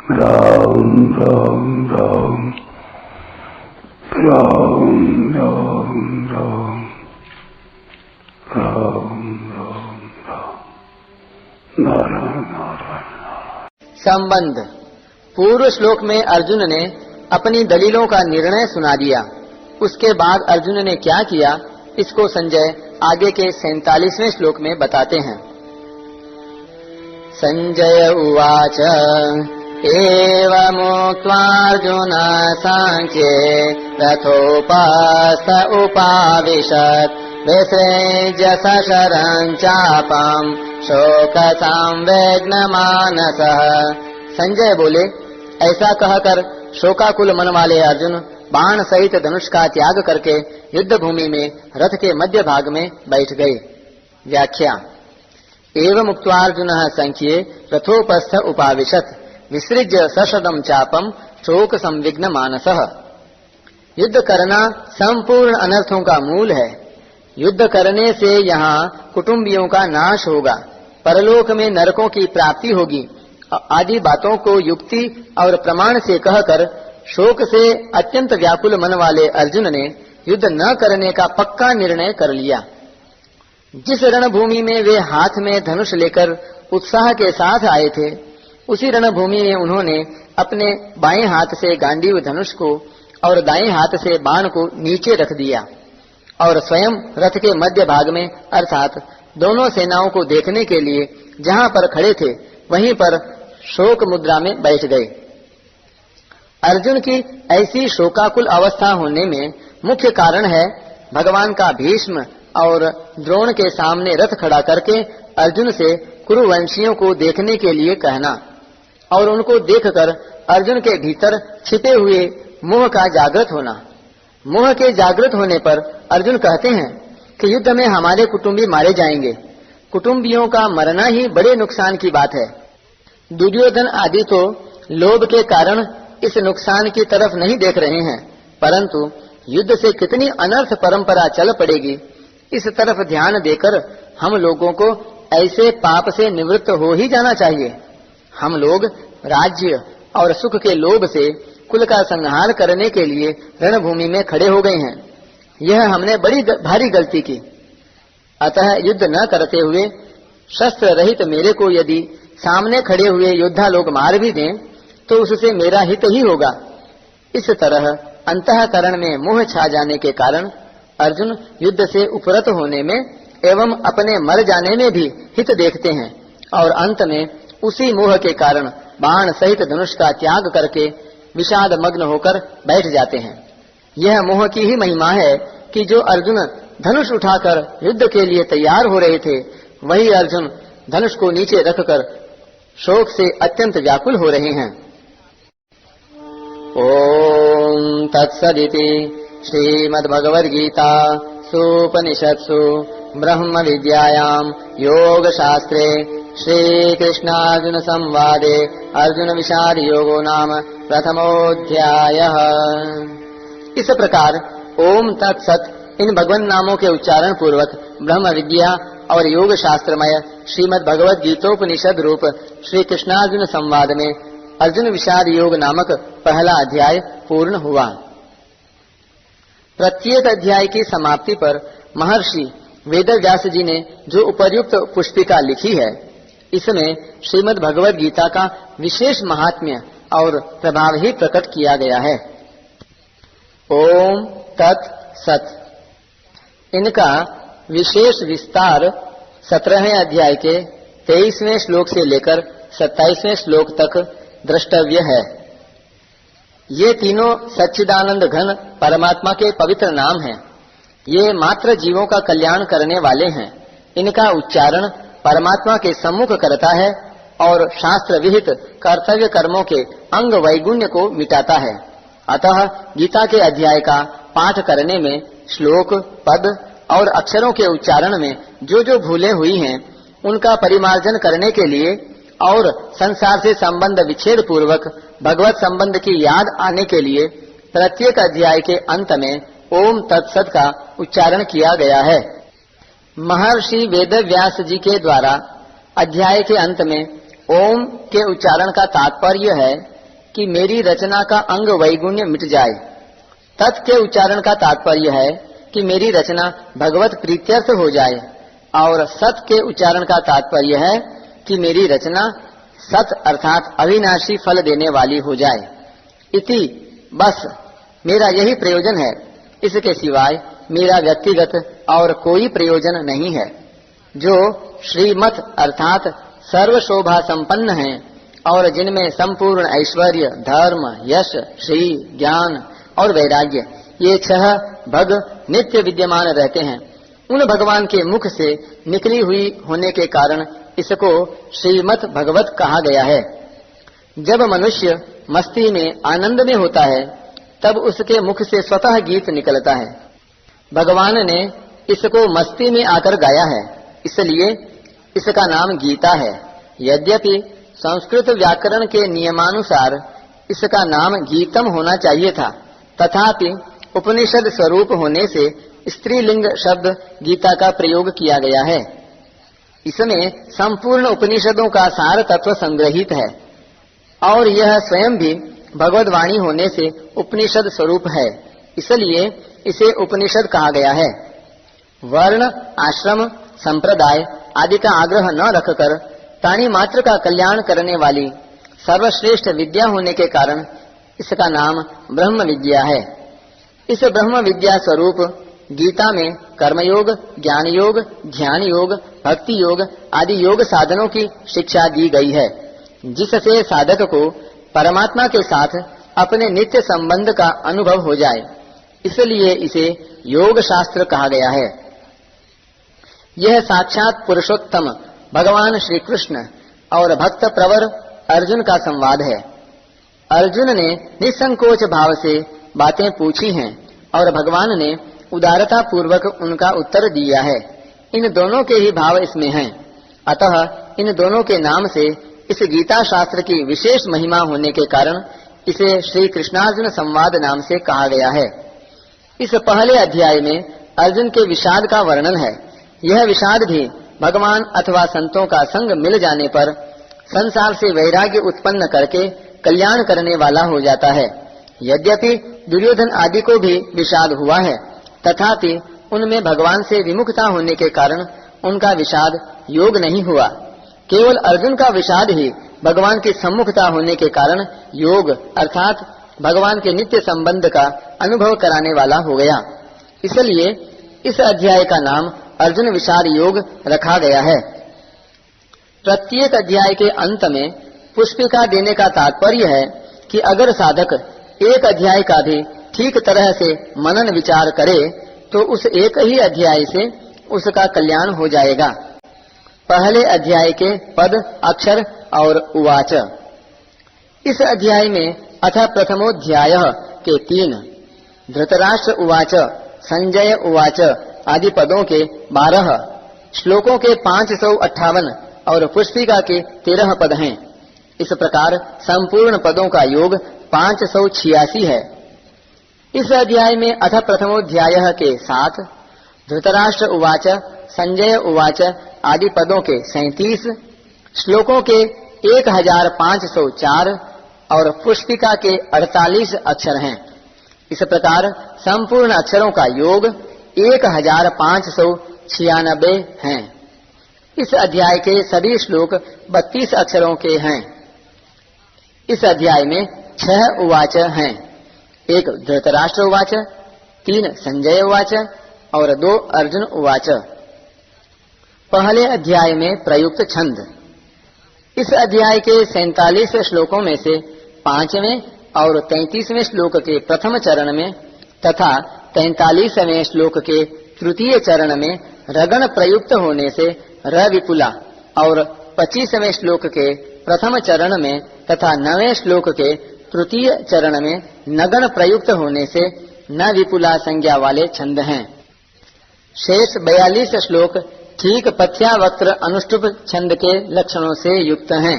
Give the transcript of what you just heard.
राम राम राम राम राम राम राम राम राम नारायण नारायण। संबंध। पूर्व श्लोक में अर्जुन ने अपनी दलीलों का निर्णय सुना दिया। उसके बाद अर्जुन ने क्या किया, इसको संजय आगे के 47वें श्लोक में बताते हैं। संजय उवाच एवमुक्त्वार्जुन सांख्ये रथोपस्थ उपाविशत् विसृज्य सशरं चापं शोक संवेग्नमानसः। संजय बोले, ऐसा कहकर शोकाकुल मन वाले अर्जुन बाण सहित धनुष का त्याग करके युद्ध भूमि में रथ के मध्य भाग में बैठ गए। व्याख्या। एवं मुक्त्वार्जुनः संख्ये रथोपस्थ उपाविशत् विसृज्य सशदम चापम शोक संविघ्न मानसः। युद्ध करना संपूर्ण अनर्थों का मूल है। युद्ध करने से यहाँ कुटुंबियों का नाश होगा, परलोक में नरकों की प्राप्ति होगी आदि बातों को युक्ति और प्रमाण से कहकर शोक से अत्यंत व्याकुल मन वाले अर्जुन ने युद्ध न करने का पक्का निर्णय कर लिया। जिस रणभूमि में वे हाथ में धनुष लेकर उत्साह के साथ आए थे, उसी रणभूमि में उन्होंने अपने बाएं हाथ से गांडीव धनुष को और दाएं हाथ से बाण को नीचे रख दिया और स्वयं रथ के मध्य भाग में अर्थात दोनों सेनाओं को देखने के लिए जहां पर खड़े थे वहीं पर शोक मुद्रा में बैठ गए। अर्जुन की ऐसी शोकाकुल अवस्था होने में मुख्य कारण है भगवान का भीष्म और द्रोण के सामने रथ खड़ा करके अर्जुन से कुरुवंशियों को देखने के लिए कहना और उनको देखकर अर्जुन के भीतर छिपे हुए मोह का जागृत होना। मोह के जागृत होने पर अर्जुन कहते हैं कि युद्ध में हमारे कुटुंबी मारे जाएंगे। कुटुंबियों का मरना ही बड़े नुकसान की बात है। दुर्योधन आदि तो लोभ के कारण इस नुकसान की तरफ नहीं देख रहे हैं, परंतु युद्ध से कितनी अनर्थ परंपरा चल पड़ेगी, इस तरफ ध्यान देकर हम लोगों को ऐसे पाप से निवृत्त हो ही जाना चाहिए। हम लोग राज्य और सुख के लोभ से कुल का संहार करने के लिए रणभूमि में खड़े हो गए हैं। यह हमने बड़ी भारी गलती की। अतः युद्ध न करते हुए शस्त्र रहित मेरे को यदि सामने खड़े हुए योद्धा लोग मार भी दें तो उससे मेरा हित ही होगा। इस तरह अंतःकरण में मोह छा जाने के कारण अर्जुन युद्ध से उपरत होने में एवं अपने मर जाने में भी हित देखते हैं और अंत में उसी मोह के कारण बाण सहित धनुष का त्याग करके विषाद मग्न होकर बैठ जाते हैं। यह मोह की ही महिमा है कि जो अर्जुन धनुष उठाकर युद्ध के लिए तैयार हो रहे थे, वही अर्जुन धनुष को नीचे रखकर शोक से अत्यंत व्याकुल हो रहे हैं। ओम तत्सदिति श्रीमद्भगवद्गीता सूपनिषत्सु ब्रह्म विद्यायां योग शास्त्रे श्री कृष्णार्जुन संवादे अर्जुन विषाद योगो नाम प्रथमोऽध्यायः। इस प्रकार ओम तत्सत इन भगवान नामों के उच्चारण पूर्वक ब्रह्म विद्या और योग शास्त्रमय श्रीमद् भगवद गीतोपनिषद रूप श्री कृष्णार्जुन संवाद में अर्जुन विषाद योग नामक पहला अध्याय पूर्ण हुआ। प्रत्येक अध्याय की समाप्ति पर महर्षि वेदव्यास जी ने जो उपर्युक्त पुष्पिका लिखी है, इसमें श्रीमद् भगवद गीता का विशेष महात्म्य और प्रभाव ही प्रकट किया गया है। ओम तत् सत, इनका विशेष विस्तार 17वें अध्याय के 23वें श्लोक से लेकर 27वें श्लोक तक द्रष्टव्य है। ये तीनों सच्चिदानंद घन परमात्मा के पवित्र नाम हैं। ये मात्र जीवों का कल्याण करने वाले हैं। इनका उच्चारण परमात्मा के सम्मुख करता है और शास्त्र विहित कर्तव्य कर्मों के अंग वैगुण्य को मिटाता है। अतः गीता के अध्याय का पाठ करने में श्लोक, पद और अक्षरों के उच्चारण में जो जो भूलें हुई हैं, उनका परिमार्जन करने के लिए और संसार से संबंध विच्छेद पूर्वक भगवत संबंध की याद आने के लिए प्रत्येक अध्याय के अंत में ओम तत्सत का उच्चारण किया गया है। महर्षि वेदव्यास जी के द्वारा अध्याय के अंत में ओम के उच्चारण का तात्पर्य है कि मेरी रचना का अंग वैगुण्य मिट जाए। तत् के उच्चारण का तात्पर्य है कि मेरी रचना भगवत प्रीत्यर्थ हो जाए, और सत के उच्चारण का तात्पर्य है कि मेरी रचना सत अर्थात अविनाशी फल देने वाली हो जाए। इति बस मेरा यही प्रयोजन है, इसके सिवाय मेरा व्यक्तिगत और कोई प्रयोजन नहीं है। जो श्रीमत अर्थात सर्व शोभा संपन्न हैं और जिनमें संपूर्ण ऐश्वर्य, धर्म, यश, श्री, ज्ञान और वैराग्य ये 6 भग नित्य विद्यमान रहते हैं, उन भगवान के मुख से निकली हुई होने के कारण इसको श्रीमत भगवत कहा गया है। जब मनुष्य मस्ती में आनंद में होता है तब उसके मुख से स्वतः गीत निकलता है। भगवान ने इसको मस्ती में आकर गाया है, इसलिए इसका नाम गीता है। यद्यपि संस्कृत व्याकरण के नियमानुसार इसका नाम गीतम होना चाहिए था, तथापि उपनिषद स्वरूप होने से स्त्रीलिंग शब्द गीता का प्रयोग किया गया है। इसमें संपूर्ण उपनिषदों का सार तत्व संग्रहित है और यह स्वयं भी भगवद वाणी होने से उपनिषद स्वरूप है, इसलिए इसे उपनिषद कहा गया है। वर्ण, आश्रम, संप्रदाय आदि का आग्रह न रखकर प्राणी मात्र का कल्याण करने वाली सर्वश्रेष्ठ विद्या होने के कारण इसका नाम ब्रह्म विद्या है। इस ब्रह्म विद्या स्वरूप गीता में कर्मयोग, ज्ञान योग, ध्यान योग, भक्ति योग आदि योग साधनों की शिक्षा दी गई है, जिससे साधक को परमात्मा के साथ अपने नित्य संबंध का अनुभव हो जाए। इसलिए इसे योग शास्त्र कहा गया है। यह साक्षात पुरुषोत्तम भगवान श्री कृष्ण और भक्त प्रवर अर्जुन का संवाद है। अर्जुन ने निसंकोच भाव से बातें पूछी हैं और भगवान ने उदारता पूर्वक उनका उत्तर दिया है। इन दोनों के ही भाव इसमें हैं, अतः इन दोनों के नाम से इस गीता शास्त्र की विशेष महिमा होने के कारण इसे श्री कृष्णार्जुन संवाद नाम से कहा गया है। इस पहले अध्याय में अर्जुन के विषाद का वर्णन है। यह विषाद भी भगवान अथवा संतों का संग मिल जाने पर संसार से वैराग्य उत्पन्न करके कल्याण करने वाला हो जाता है। यद्यपि दुर्योधन आदि को भी विषाद हुआ है, तथापि उनमें भगवान से विमुखता होने के कारण उनका विषाद योग नहीं हुआ। केवल अर्जुन का विषाद ही भगवान की सम्मुखता होने के कारण योग अर्थात भगवान के नित्य संबंध का अनुभव कराने वाला हो गया। इसलिए इस अध्याय का नाम अर्जुन विषाद योग रखा गया है। प्रत्येक अध्याय के अंत में पुष्पिका देने का तात्पर्य है कि अगर साधक एक अध्याय का भी ठीक तरह से मनन विचार करे तो उस एक ही अध्याय से उसका कल्याण हो जाएगा। पहले अध्याय के पद, अक्षर और उवाच। इस अध्याय में अथ प्रथमोध्याय के 3, धृतराष्ट्र उवाच, संजय उवाच आदि पदों के 12, श्लोकों के 558 और पुष्पिका के 13 पद हैं। इस प्रकार संपूर्ण पदों का योग 586 है। इस अध्याय में अथ प्रथमोध्याय के 7, धृतराष्ट्र उवाच, संजय उवाच आदि पदों के 37, श्लोकों के 1504 और पुष्पिका के 48 अक्षर हैं। इस प्रकार संपूर्ण अक्षरों का योग 1596 हैं। इस अध्याय के सभी श्लोक 32 अक्षरों के हैं। इस अध्याय में 6 उवाच हैं, 1 धृतराष्ट्र उवाच, 3 संजय उवाच और 2 अर्जुन उवाच। पहले अध्याय में प्रयुक्त छंद। इस अध्याय के 47 श्लोकों में से 5वें और 33वें श्लोक के प्रथम चरण में तथा 43वें श्लोक के तृतीय चरण में रगण प्रयुक्त होने से र विपुला और 25वें श्लोक के प्रथम चरण में तथा 9वें श्लोक के तृतीय चरण में नगण प्रयुक्त होने से न विपुला संज्ञा वाले छंद हैं। शेष 42 श्लोक ठीक पथ्यावक्त्र अनुष्टुप छंद के लक्षणों से युक्त हैं।